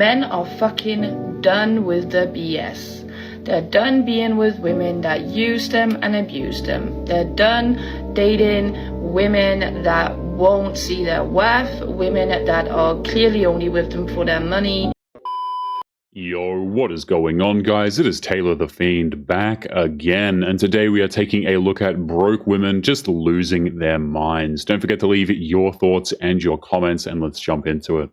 Men are fucking done with the BS. They're done being with women that use them and abuse them. They're done dating women that won't see their worth, women that are clearly only with them for their money. Yo, what is going on, guys? It is Taylor the Fiend back again, and today we are taking a look at broke women just losing their minds. Don't forget to leave your thoughts and your comments, and let's jump into it.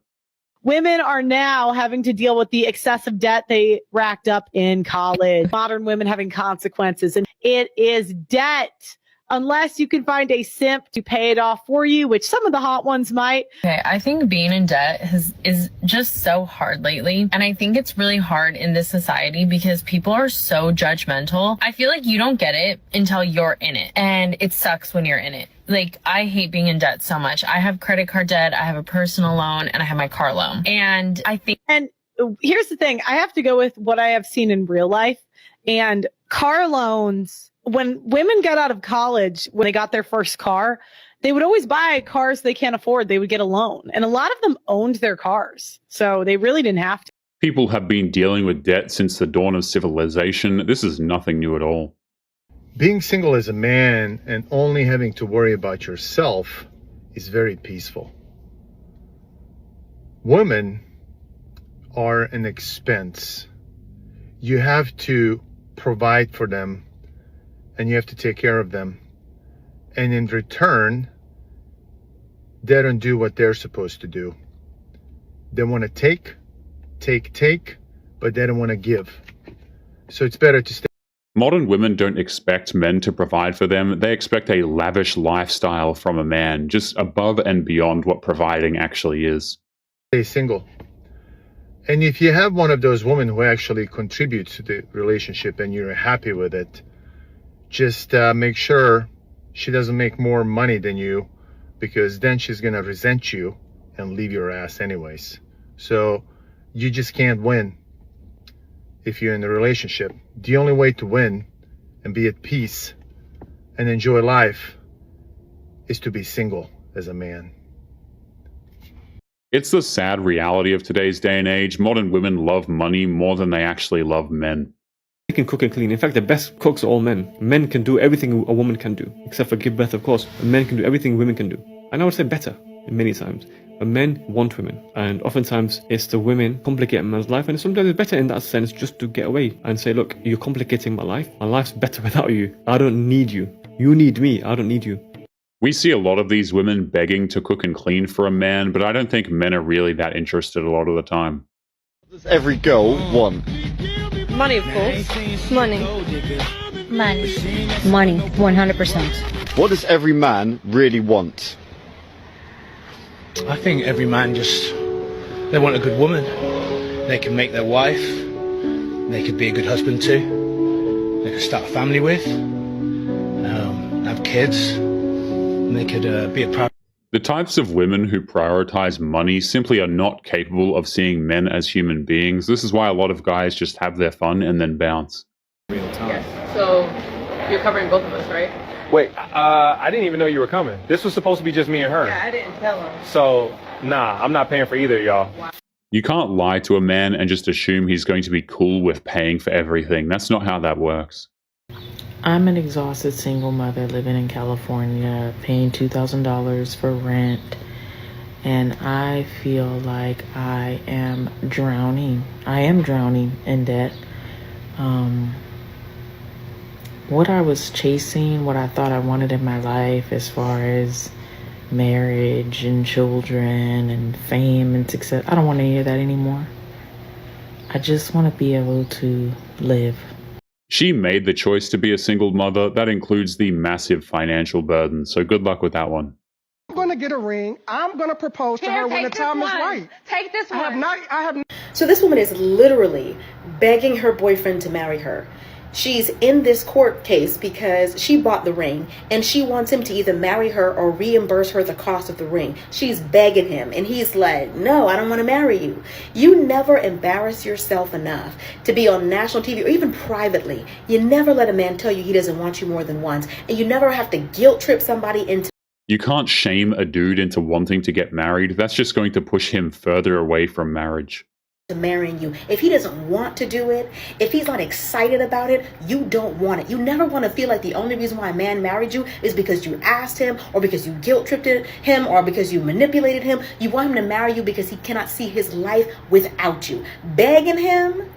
Women are now having to deal with the excessive debt they racked up in college. Modern women having consequences, and it is debt. Unless you can find a simp to pay it off for you, which some of the hot ones might. Okay, I think being in debt is just so hard lately. And I think it's really hard in this society because people are so judgmental. I feel like you don't get it until you're in it. And it sucks when you're in it. Like, I hate being in debt so much. I have credit card debt, I have a personal loan, and I have my car loan. And I think... And here's the thing. I have to go with what I have seen in real life. And car loans... When women got out of college, when they got their first car, they would always buy cars they can't afford. They would get a loan. And a lot of them owned their cars. So they really didn't have to. People have been dealing with debt since the dawn of civilization. This is nothing new at all. Being single as a man and only having to worry about yourself is very peaceful. Women are an expense. You have to provide for them. And you have to take care of them. And in return, they don't do what they're supposed to do. They want to take, but they don't want to give. So it's better to stay. Modern women don't expect men to provide for them. They expect a lavish lifestyle from a man, just above and beyond what providing actually is. Stay single. And if you have one of those women who actually contributes to the relationship and you're happy with it, just make sure she doesn't make more money than you, because then she's going to resent you and leave your ass anyways. So you just can't win if you're in a relationship. The only way to win and be at peace and enjoy life is to be single as a man. It's the sad reality of today's day and age. Modern women love money more than they actually love men. They can cook and clean. In fact, the best cooks are all men. Men can do everything a woman can do, except for give birth, of course. Men can do everything women can do. And I would say better, many times. But men want women. And oftentimes, it's the women complicate a man's life. And sometimes it's better in that sense just to get away and say, look, you're complicating my life. My life's better without you. I don't need you. You need me. I don't need you. We see a lot of these women begging to cook and clean for a man, but I don't think men are really that interested a lot of the time. What does every girl want? Money, of course. Money. Money. Money, 100%. What does every man really want? I think every man they want a good woman. They can make their wife. They could be a good husband too. They could start a family with. Have kids. And they could be a proud... The types of women who prioritize money simply are not capable of seeing men as human beings. This is why a lot of guys just have their fun and then bounce. Yes. So you're covering both of us, right? Wait, I didn't even know you were coming. This was supposed to be just me and her. Yeah, I didn't tell him. So, nah, I'm not paying for either of y'all. Wow. You can't lie to a man and just assume he's going to be cool with paying for everything. That's not how that works. I'm an exhausted single mother living in California, paying $2,000 for rent, and I feel like I am drowning. I am drowning in debt. What I was chasing, what I thought I wanted in my life as far as marriage and children and fame and success, I don't want any of that anymore. I just want to be able to live. She made the choice to be a single mother. That includes the massive financial burden, so good luck with that one. I'm going to get a ring. I'm going to propose to her when the time is right. Take this one. I have not. So this woman is literally begging her boyfriend to marry her. She's in this court case because she bought the ring and she wants him to either marry her or reimburse her the cost of the ring. She's begging him and he's like, no, I don't want to marry you. You never embarrass yourself enough to be on national TV or even privately. You never let a man tell you he doesn't want you more than once, and you never have to guilt trip somebody into... You can't shame a dude into wanting to get married. That's just going to push him further away from marriage. to marrying you. If he doesn't want to do it, if he's not excited about it, you don't want it. You never want to feel like the only reason why a man married you is because you asked him, or because you guilt tripped him, or because you manipulated him. You want him to marry you because he cannot see his life without you. Begging him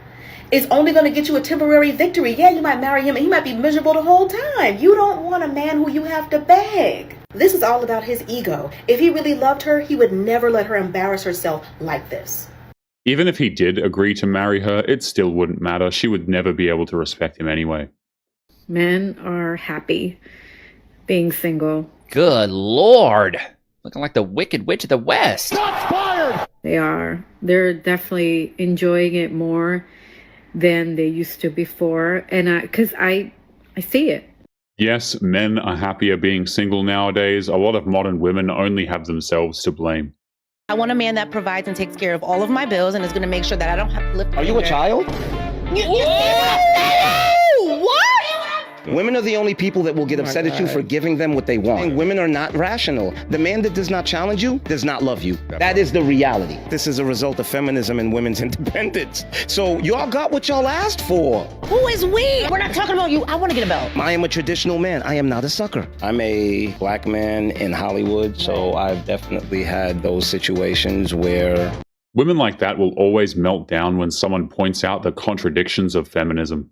is only going to get you a temporary victory. Yeah, you might marry him and he might be miserable the whole time. You don't want a man who you have to beg. This is all about his ego. If he really loved her, he would never let her embarrass herself like this. Even if he did agree to marry her, it still wouldn't matter. She would never be able to respect him anyway. Men are happy being single. Good Lord. Looking like the Wicked Witch of the West. Shots fired! They are. They're definitely enjoying it more than they used to before. And because I see it. Yes, men are happier being single nowadays. A lot of modern women only have themselves to blame. I want a man that provides and takes care of all of my bills and is going to make sure that I don't have to lift. Are you a child? What? Women are the only people that will get upset at you for giving them what they want. And women are not rational. The man that does not challenge you does not love you. That is the reality. This is a result of feminism and women's independence. So y'all got what y'all asked for. Who is we? We're not talking about you. I want to get a belt. I am a traditional man. I am not a sucker. I'm a black man in Hollywood, so I've definitely had those situations where women like that will always melt down when someone points out the contradictions of feminism.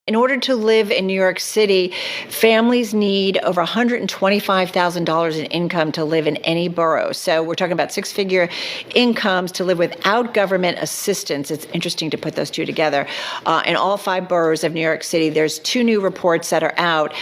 In order to live in New York City, families need over $125,000 in income to live in any borough. So we're talking about six-figure incomes to live without government assistance. It's interesting to put those two together. In all 5 boroughs of New York City, there's 2 new reports that are out.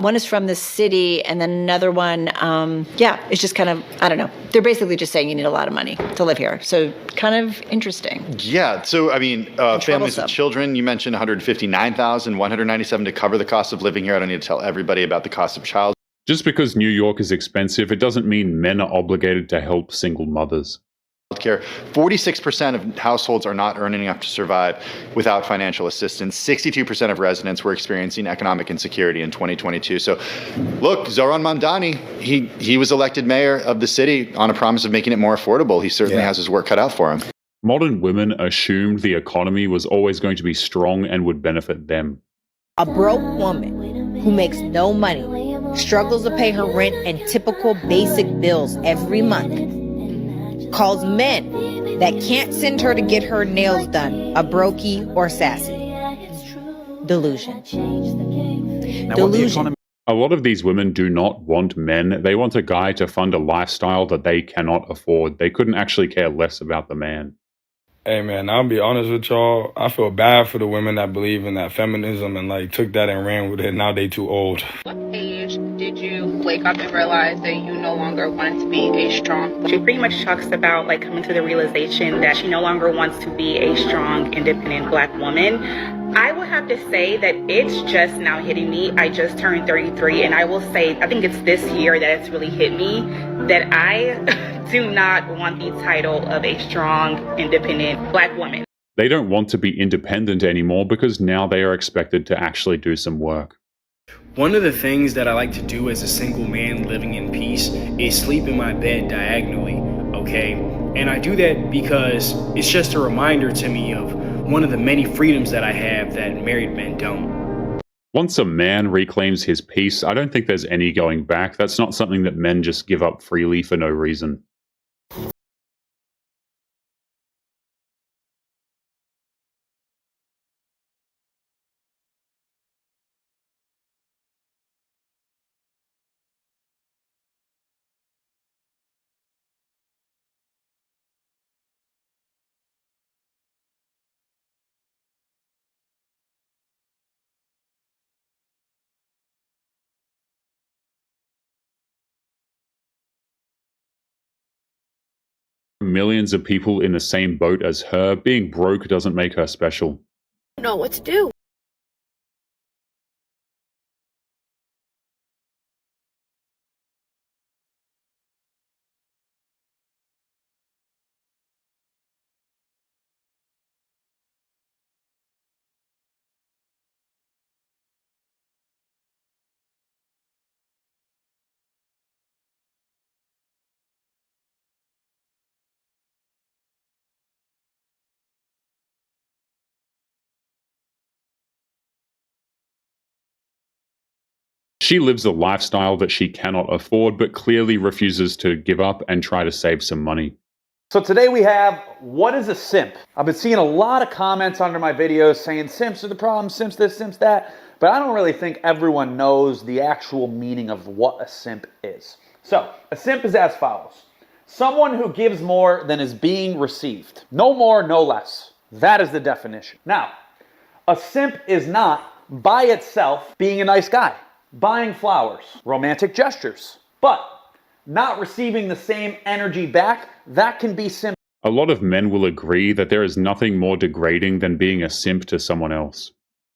One is from the city, and then another one, it's just kind of, I don't know. They're basically just saying you need a lot of money to live here. So kind of interesting. Yeah. So, I mean, families with children, you mentioned 159,197 to cover the cost of living here. I don't need to tell everybody about the cost of child. Just because New York is expensive, it doesn't mean men are obligated to help single mothers. Healthcare. 46% of households are not earning enough to survive without financial assistance. 62% of residents were experiencing economic insecurity in 2022. So, look, Zoran Mamdani, he was elected mayor of the city on a promise of making it more affordable. He certainly has his work cut out for him. Modern women assumed the economy was always going to be strong and would benefit them. A broke woman who makes no money, struggles to pay her rent and typical basic bills every month, calls men that can't send her to get her nails done a brokey or sassy. Delusion. Delusion. A lot of these women do not want men. They want a guy to fund a lifestyle that they cannot afford. They couldn't actually care less about the man. Hey man, I'll be honest with y'all. I feel bad for the women that believe in that feminism and like took that and ran with it. Now they too old. What age did you wake up and realize that you no longer wanted to be a strong? She pretty much talks about like coming to the realization that she no longer wants to be a strong, independent black woman. I would have to say that it's just now hitting me. I just turned 33, and I will say, I think it's this year that it's really hit me that I do not want the title of a strong, independent black woman. They don't want to be independent anymore because now they are expected to actually do some work. One of the things that I like to do as a single man living in peace is sleep in my bed diagonally, okay? And I do that because it's just a reminder to me of one of the many freedoms that I have that married men don't. Once a man reclaims his peace, I don't think there's any going back. That's not something that men just give up freely for no reason. Millions of people in the same boat as her. Being broke doesn't make her special. I don't know what to do. She lives a lifestyle that she cannot afford, but clearly refuses to give up and try to save some money. So today we have, what is a simp? I've been seeing a lot of comments under my videos saying simps are the problem, simps this, simps that, but I don't really think everyone knows the actual meaning of what a simp is. So, a simp is as follows. Someone who gives more than is being received. No more, no less. That is the definition. Now, a simp is not, by itself, being a nice guy, buying flowers, romantic gestures, but not receiving the same energy back, that can be simp. A lot of men will agree that there is nothing more degrading than being a simp to someone else.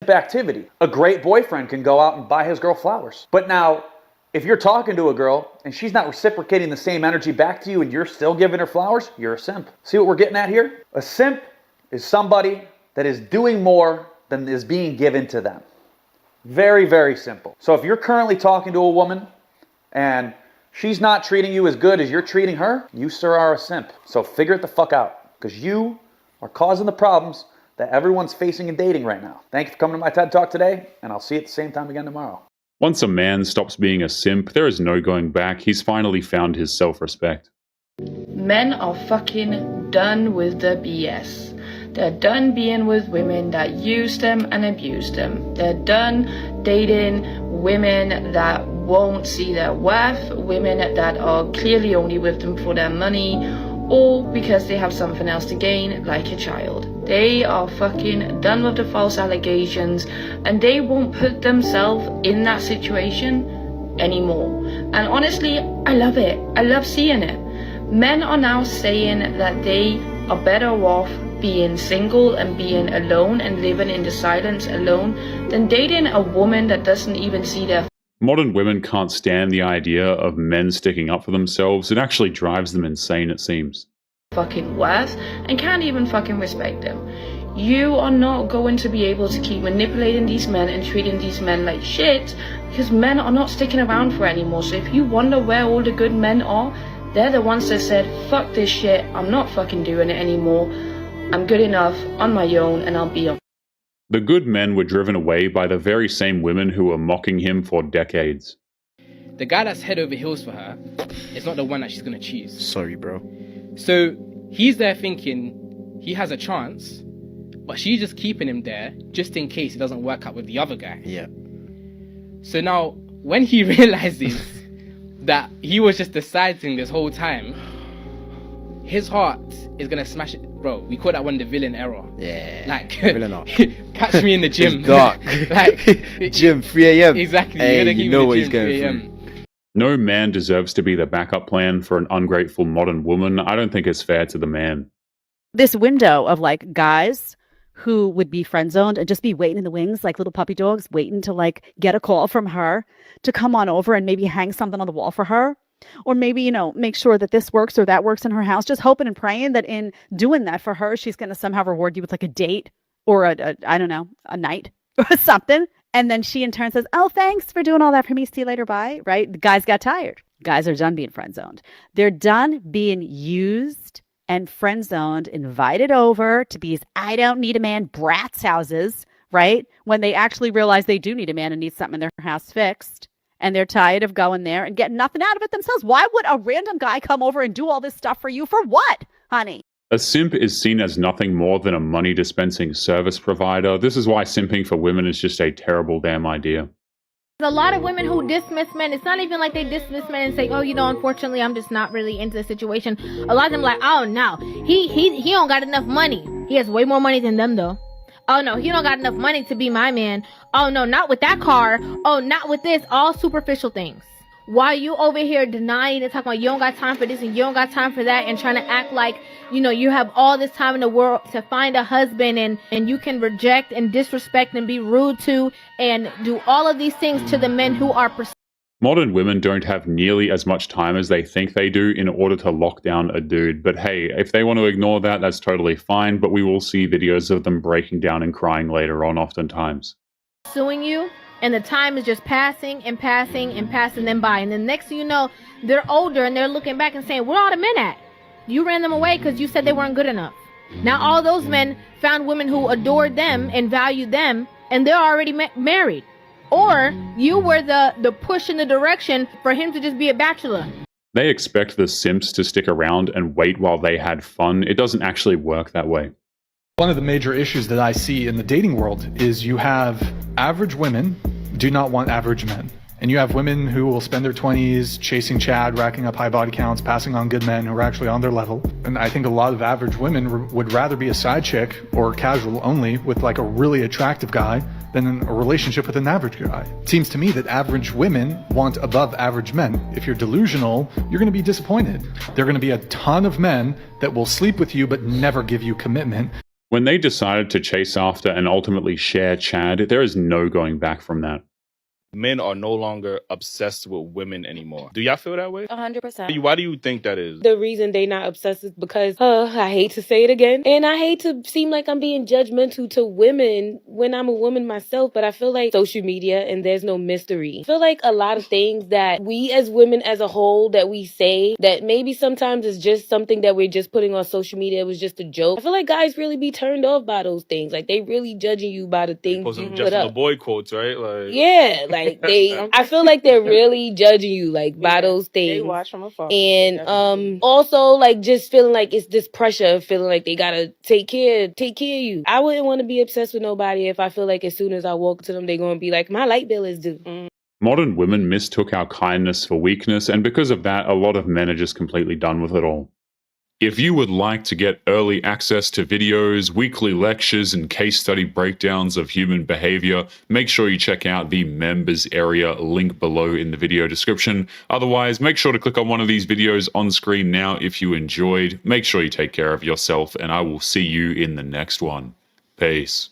Activity. A great boyfriend can go out and buy his girl flowers. But now, if you're talking to a girl and she's not reciprocating the same energy back to you and you're still giving her flowers, you're a simp. See what we're getting at here? A simp is somebody that is doing more than is being given to them. Very, very simple. So if you're currently talking to a woman and she's not treating you as good as you're treating her, you, sir, are a simp. So figure it the fuck out, because you are causing the problems that everyone's facing in dating right now. Thank you for coming to my TED Talk today, and I'll see you at the same time again tomorrow. Once a man stops being a simp, there is no going back. He's finally found his self-respect. Men are fucking done with the BS. They're done being with women that use them and abuse them. They're done dating women that won't see their worth, women that are clearly only with them for their money, or because they have something else to gain, like a child. They are fucking done with the false allegations, and they won't put themselves in that situation anymore. And honestly, I love it. I love seeing it. Men are now saying that they are better off being single and being alone and living in the silence alone than dating a woman that doesn't even see their Modern women can't stand the idea of men sticking up for themselves. It actually drives them insane, it seems. fucking worth and can't even fucking respect them. You are not going to be able to keep manipulating these men and treating these men like shit, because men are not sticking around for anymore. So if you wonder where all the good men are, they're the ones that said, fuck this shit, I'm not fucking doing it anymore. I'm good enough on my own and I'll be on. The good men were driven away by the very same women who were mocking him for decades. The guy that's head over heels for her is not the one that she's gonna choose. Sorry, bro. So he's there thinking he has a chance, but she's just keeping him there just in case it doesn't work out with the other guy. Yeah. So now, when he realizes that he was just deciding this whole time, his heart is gonna smash it. Bro, we call that one the villain error. Yeah. Like, villain error. Catch me in the gym. It's dark. Like, gym, 3 a.m. Exactly. Hey, you know what he's going through. No man deserves to be the backup plan for an ungrateful modern woman. I don't think it's fair to the man. This window of like guys who would be friend zoned and just be waiting in the wings like little puppy dogs, waiting to like get a call from her to come on over and maybe hang something on the wall for her. Or maybe, you know, make sure that this works or that works in her house, just hoping and praying that in doing that for her, she's going to somehow reward you with like a date or I don't know, a night or something. And then she in turn says, oh, thanks for doing all that for me. See you later. Bye. Right. The guys got tired. Guys are done being friend zoned. They're done being used and friend zoned, invited over to these I don't need a man brats houses. Right. When they actually realize they do need a man and need something in their house fixed. And they're tired of going there and getting nothing out of it themselves. Why would a random guy come over and do all this stuff for you? For what, honey? A simp is seen as nothing more than a money-dispensing service provider. This is why simping for women is just a terrible damn idea. There's a lot of women who dismiss men. It's not even like they dismiss men and say, oh, you know, unfortunately, I'm just not really into the situation. A lot of them like, oh, no, he don't got enough money. He has way more money than them, though. Oh, no, he don't got enough money to be my man. Oh, no, not with that car. Oh, not with this. All superficial things. Why you over here denying and talking about you don't got time for this and you don't got time for that and trying to act like, you know, you have all this time in the world to find a husband and you can reject and disrespect and be rude to and do all of these things to the men who are Modern women don't have nearly as much time as they think they do in order to lock down a dude. But hey, if they want to ignore that, that's totally fine. But we will see videos of them breaking down and crying later on oftentimes. Suing you, and the time is just passing and passing and passing them by. And then next thing you know, they're older and they're looking back and saying, where are all the men at? You ran them away because you said they weren't good enough. Now all those men found women who adored them and valued them, and they're already married. or you were the push in the direction for him to just be a bachelor. They expect the simps to stick around and wait while they had fun. It doesn't actually work that way. One of the major issues that I see in the dating world is you have average women do not want average men. And you have women who will spend their 20s chasing Chad, racking up high body counts, passing on good men who are actually on their level. And I think a lot of average women would rather be a side chick or casual only with like a really attractive guy than in a relationship with an average guy. It seems to me that average women want above average men. If you're delusional, you're going to be disappointed. There are going to be a ton of men that will sleep with you but never give you commitment. When they decided to chase after and ultimately share Chad, there is no going back from that. Men are no longer obsessed with women anymore. Do y'all feel that way? 100%. Why do you think that is? The reason they not obsessed is because, I hate to say it again, and I hate to seem like I'm being judgmental to women when I'm a woman myself, but I feel like social media and there's no mystery. I feel like a lot of things that we as women as a whole that we say that maybe sometimes is just something that we're just putting on social media, it was just a joke. I feel like guys really be turned off by those things. Like they really judging you by the things you put up. The boy quotes, right? Like yeah, like I feel like they're really judging you like by those things. They watch from afar. And also like just feeling like it's this pressure of feeling like they gotta take care of you. I wouldn't want to be obsessed with nobody if I feel like as soon as I walk to them, they're gonna be like, my light bill is due. Modern women mistook our kindness for weakness, and because of that, a lot of men are just completely done with it all. If you would like to get early access to videos, weekly lectures, and case study breakdowns of human behavior, make sure you check out the members area link below in the video description. Otherwise, make sure to click on one of these videos on screen now if you enjoyed. Make sure you take care of yourself, and I will see you in the next one. Peace.